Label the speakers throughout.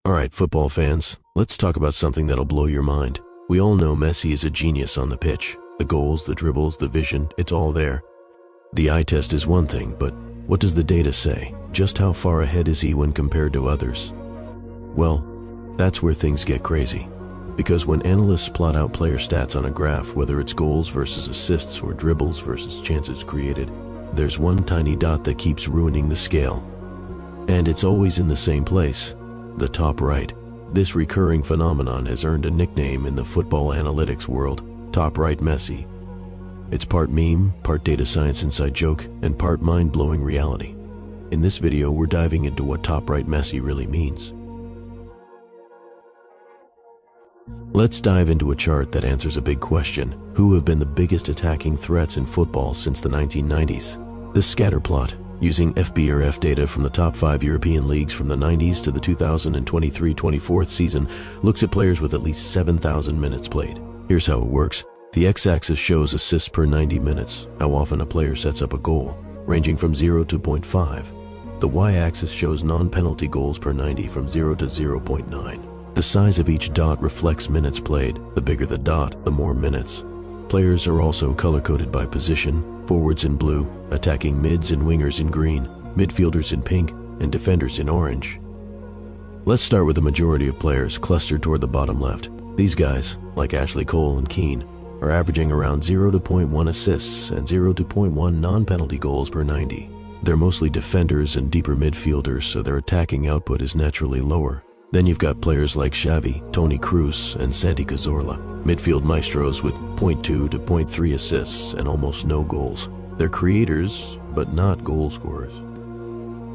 Speaker 1: Alright, football fans, let's talk about something that'll blow your mind. We all know Messi is a genius on the pitch. The goals, the dribbles, the vision, it's all there. The eye test is one thing, but what does the data say? Just how far ahead is he when compared to others? Well, that's where things get crazy. Because when analysts plot out player stats on a graph, whether it's goals versus assists or dribbles versus chances created, there's one tiny dot that keeps ruining the scale. And it's always in the same place, the top right. This recurring phenomenon has earned a nickname in the football analytics world, Top Right Messi. It's part meme, part data science inside joke, and part mind-blowing reality. In this video, we're diving into what Top Right Messi really means. Let's dive into a chart that answers a big question. Who have been the biggest attacking threats in football since the 1990s? This scatter plot, using FBref data from the top 5 European leagues from the 90s to the 2023-24 season, looks at players with at least 7,000 minutes played. Here's how it works. The x-axis shows assists per 90 minutes, how often a player sets up a goal, ranging from 0 to 0.5. The y-axis shows non-penalty goals per 90 from 0 to 0.9. The size of each dot reflects minutes played. The bigger the dot, the more minutes. Players are also color-coded by position, forwards in blue, attacking mids and wingers in green, midfielders in pink, and defenders in orange. Let's start with the majority of players clustered toward the bottom left. These guys, like Ashley Cole and Keane, are averaging around 0 to 0.1 assists and 0 to 0.1 non-penalty goals per 90. They're mostly defenders and deeper midfielders, so their attacking output is naturally lower. Then you've got players like Xavi, Toni Kroos, and Santi Cazorla, midfield maestros with 0.2 to 0.3 assists and almost no goals. They're creators, but not goal scorers.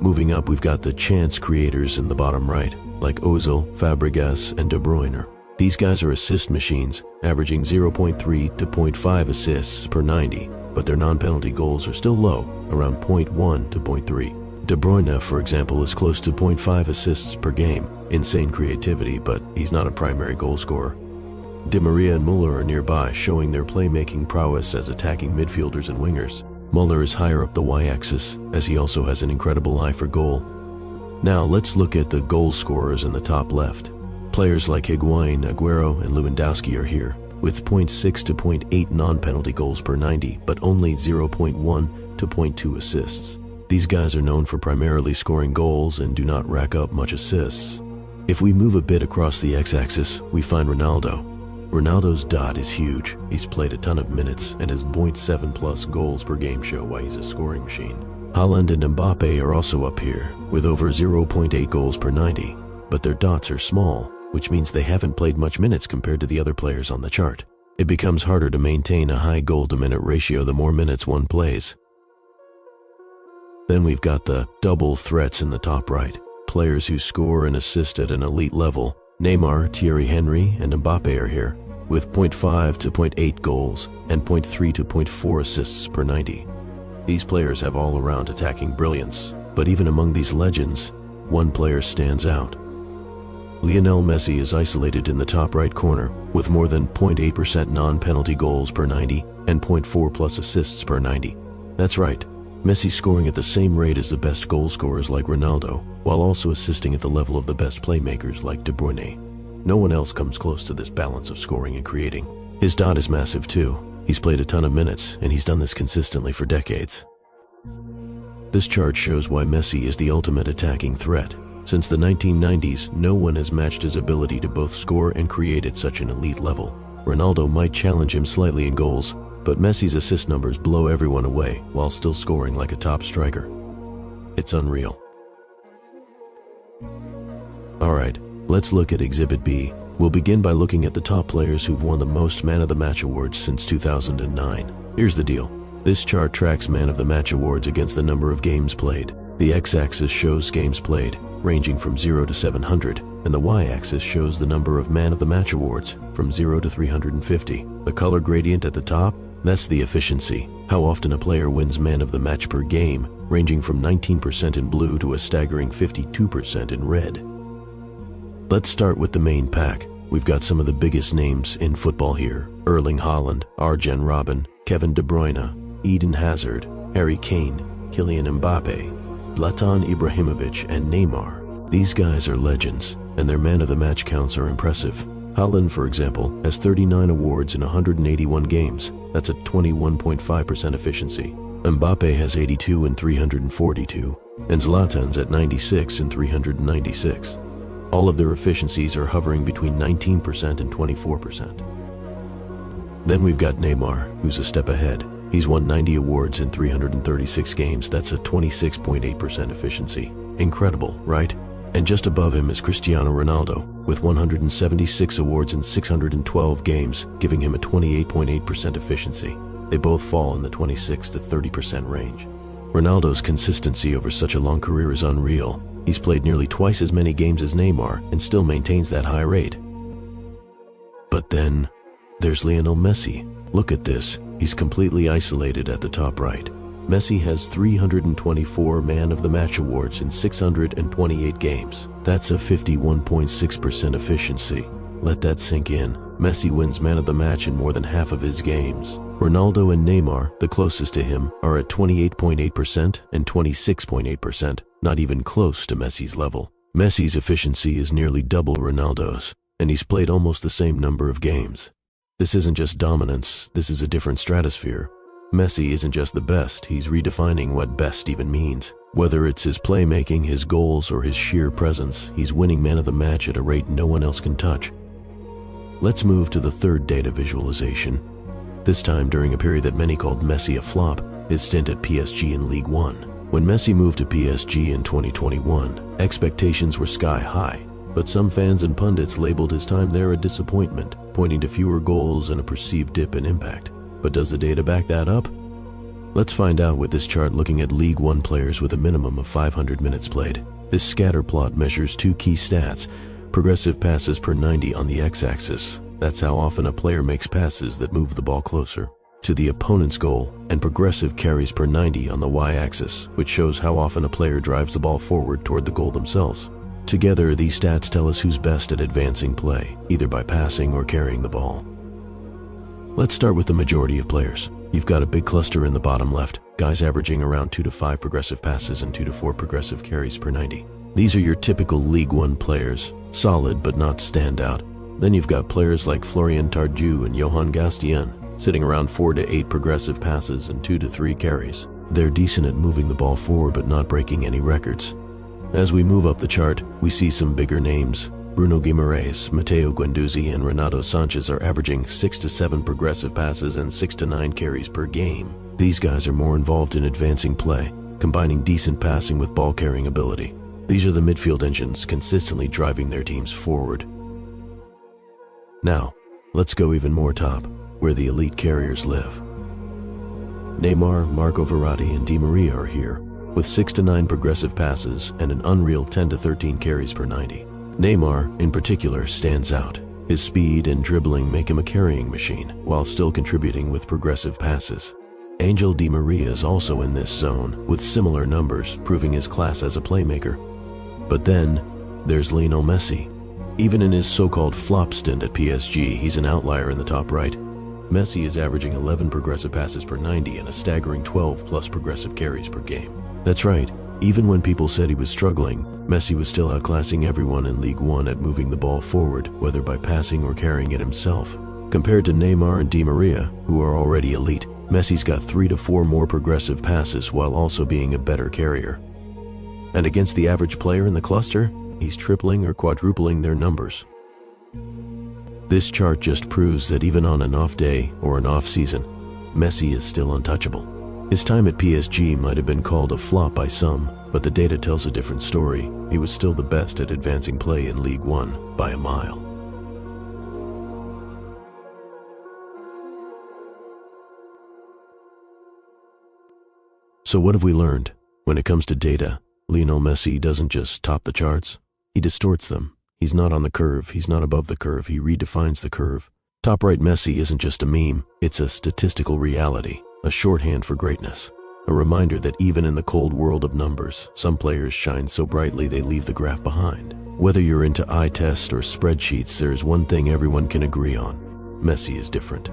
Speaker 1: Moving up, we've got the chance creators in the bottom right, like Ozil, Fabregas, and De Bruyne. These guys are assist machines, averaging 0.3 to 0.5 assists per 90, but their non-penalty goals are still low, around 0.1 to 0.3. De Bruyne, for example, is close to 0.5 assists per game. Insane creativity, but he's not a primary goal scorer. Di Maria and Muller are nearby, showing their playmaking prowess as attacking midfielders and wingers. Muller is higher up the y-axis, as he also has an incredible eye for goal. Now let's look at the goal scorers in the top left. Players like Higuain, Aguero, and Lewandowski are here, with 0.6 to 0.8 non-penalty goals per 90, but only 0.1 to 0.2 assists. These guys are known for primarily scoring goals and do not rack up much assists. If we move a bit across the x-axis, we find Ronaldo. Ronaldo's dot is huge. He's played a ton of minutes, and his 0.7 plus goals per game show why he's a scoring machine. Haaland and Mbappe are also up here, with over 0.8 goals per 90, but their dots are small, which means they haven't played much minutes compared to the other players on the chart. It becomes harder to maintain a high goal-to-minute ratio the more minutes one plays. Then we've got the double threats in the top right, players who score and assist at an elite level. Neymar, Thierry Henry, and Mbappe are here, with 0.5 to 0.8 goals and 0.3 to 0.4 assists per 90. These players have all-around attacking brilliance, but even among these legends, one player stands out. Lionel Messi is isolated in the top right corner, with more than 0.8% non-penalty goals per 90 and 0.4 plus assists per 90. That's right. Messi scoring at the same rate as the best goal scorers like Ronaldo, while also assisting at the level of the best playmakers like De Bruyne. No one else comes close to this balance of scoring and creating. His dot is massive too. He's played a ton of minutes, and he's done this consistently for decades. This chart shows why Messi is the ultimate attacking threat. Since the 1990s, no one has matched his ability to both score and create at such an elite level. Ronaldo might challenge him slightly in goals, but Messi's assist numbers blow everyone away while still scoring like a top striker. It's unreal. Alright, let's look at Exhibit B. We'll begin by looking at the top players who've won the most Man of the Match awards since 2009. Here's the deal. This chart tracks Man of the Match awards against the number of games played. The x-axis shows games played, ranging from 0 to 700, and the y-axis shows the number of Man of the Match awards, from 0 to 350. The color gradient at the top, that's the efficiency, how often a player wins Man of the Match per game, ranging from 19% in blue to a staggering 52% in red. Let's start with the main pack. We've got some of the biggest names in football here. Erling Haaland, Arjen Robben, Kevin De Bruyne, Eden Hazard, Harry Kane, Kylian Mbappe, Zlatan Ibrahimovic, and Neymar. These guys are legends. and their man of the match counts are impressive. Haaland, for example, has 39 awards in 181 games. That's a 21.5% efficiency. Mbappe has 82 in 342, and Zlatan's at 96 in 396. All of their efficiencies are hovering between 19% and 24%. Then we've got Neymar, who's a step ahead. He's won 90 awards in 336 games. That's a 26.8% efficiency. Incredible, right? And just above him is Cristiano Ronaldo, with 176 awards in 612 games, giving him a 28.8% efficiency. They both fall in the 26 to 30% range. Ronaldo's consistency over such a long career is unreal. He's played nearly twice as many games as Neymar and still maintains that high rate. But then, there's Lionel Messi. Look at this. He's completely isolated at the top right. Messi has 324 Man of the Match awards in 628 games. That's a 51.6% efficiency. Let that sink in. Messi wins Man of the Match in more than half of his games. Ronaldo and Neymar, the closest to him, are at 28.8% and 26.8%, not even close to Messi's level. Messi's efficiency is nearly double Ronaldo's, and he's played almost the same number of games. This isn't just dominance, this is a different stratosphere. Messi isn't just the best, he's redefining what best even means. Whether it's his playmaking, his goals, or his sheer presence, he's winning Man of the Match at a rate no one else can touch. Let's move to the third data visualization. This time during a period that many called Messi a flop, his stint at PSG in League One. When Messi moved to PSG in 2021, expectations were sky high, but some fans and pundits labeled his time there a disappointment, pointing to fewer goals and a perceived dip in impact. But does the data back that up? Let's find out with this chart looking at League One players with a minimum of 500 minutes played. This scatter plot measures two key stats: progressive passes per 90 on the x-axis. That's how often a player makes passes that move the ball closer to the opponent's goal, and progressive carries per 90 on the y-axis, which shows how often a player drives the ball forward toward the goal themselves. Together, these stats tell us who's best at advancing play, either by passing or carrying the ball. Let's start with the majority of players. You've got a big cluster in the bottom left, guys averaging around 2 to 5 progressive passes and 2 to 4 progressive carries per 90. These are your typical League One players, solid but not standout. Then you've got players like Florian Tardieu and Johan Gastien, sitting around 4 to 8 progressive passes and 2 to 3 carries. They're decent at moving the ball forward but not breaking any records. As we move up the chart, we see some bigger names. Bruno Guimaraes, Matteo Guendouzi, and Renato Sanchez are averaging 6 to 7 progressive passes and 6 to 9 carries per game. These guys are more involved in advancing play, combining decent passing with ball-carrying ability. These are the midfield engines consistently driving their teams forward. Now, let's go even more top, where the elite carriers live. Neymar, Marco Verratti, and Di Maria are here, with 6 to 9 progressive passes and an unreal 10 to 13 carries per 90. Neymar, in particular, stands out. His speed and dribbling make him a carrying machine, while still contributing with progressive passes. Angel Di Maria is also in this zone, with similar numbers, proving his class as a playmaker. But then, there's Lionel Messi. Even in his so-called flop stint at PSG, he's an outlier in the top right. Messi is averaging 11 progressive passes per 90 and a staggering 12 plus progressive carries per game. That's right, even when people said he was struggling, Messi was still outclassing everyone in League One at moving the ball forward, whether by passing or carrying it himself. Compared to Neymar and Di Maria, who are already elite, Messi's got 3 to 4 more progressive passes while also being a better carrier. And against the average player in the cluster, he's tripling or quadrupling their numbers. This chart just proves that even on an off day or an off season, Messi is still untouchable. His time at PSG might have been called a flop by some, but the data tells a different story. He was still the best at advancing play in League One by a mile. So what have we learned? When it comes to data, Lionel Messi doesn't just top the charts, he distorts them. He's not on the curve, he's not above the curve, he redefines the curve. Top right Messi isn't just a meme, it's a statistical reality, a shorthand for greatness. A reminder that even in the cold world of numbers, some players shine so brightly they leave the graph behind. Whether you're into eye tests or spreadsheets, there's one thing everyone can agree on: Messi is different.